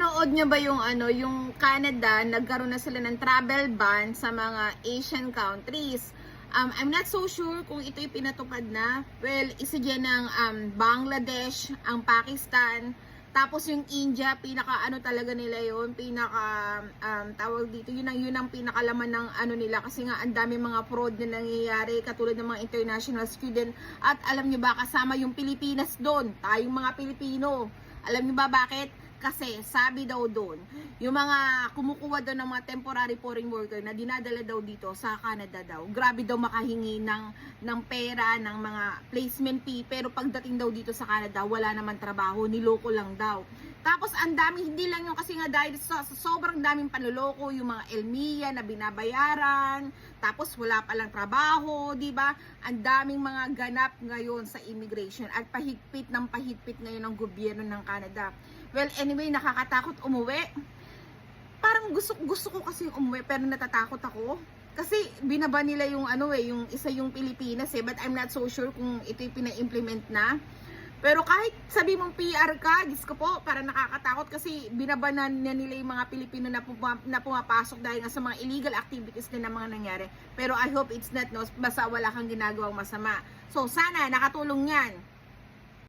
Napanood niyo ba yung yung Canada, nagkaroon na sila ng travel ban sa mga Asian countries. I'm not so sure kung ito'y pinatupad na. Well, isa dyan ng Bangladesh, ang Pakistan, tapos yung India, pinaka talaga nila yon, pinaka tawag dito, yun ang pinakalaman ng nila, kasi nga ang dami mga fraud na nangyayari katulad ng mga international student. At alam niyo ba, kasama yung Pilipinas doon, tayong mga Pilipino. Alam niyo ba bakit? Kasi sabi daw doon, yung mga kumukuha daw ng mga temporary foreign worker na dinadala daw dito sa Canada daw, grabe daw makahingi ng pera, ng mga placement fee, pero pagdating daw dito sa Canada, wala naman trabaho, niloko lang daw. Tapos ang dami, hindi lang yung kasi nga dahil sa sobrang daming panloloko, yung mga Elmia na binabayaran, tapos wala palang trabaho, di ba? Ang daming mga ganap ngayon sa immigration at pahigpit ngayon ng gobyerno ng Canada. Well, anyway, nakakatakot umuwi. Parang gusto ko kasi umuwi, pero natatakot ako. Kasi binaba nila yung yung isa yung Pilipinas but I'm not so sure kung ito'y pina-implement na. Pero kahit sabi mong PR ka, Diyos ko po, para nakakatakot kasi binaba na nila yung mga Pilipino na pumapasok dahil nga sa mga illegal activities din na mga nangyari. Pero I hope it's not, no, basta wala kang ginagawang masama. So sana nakatulong yan.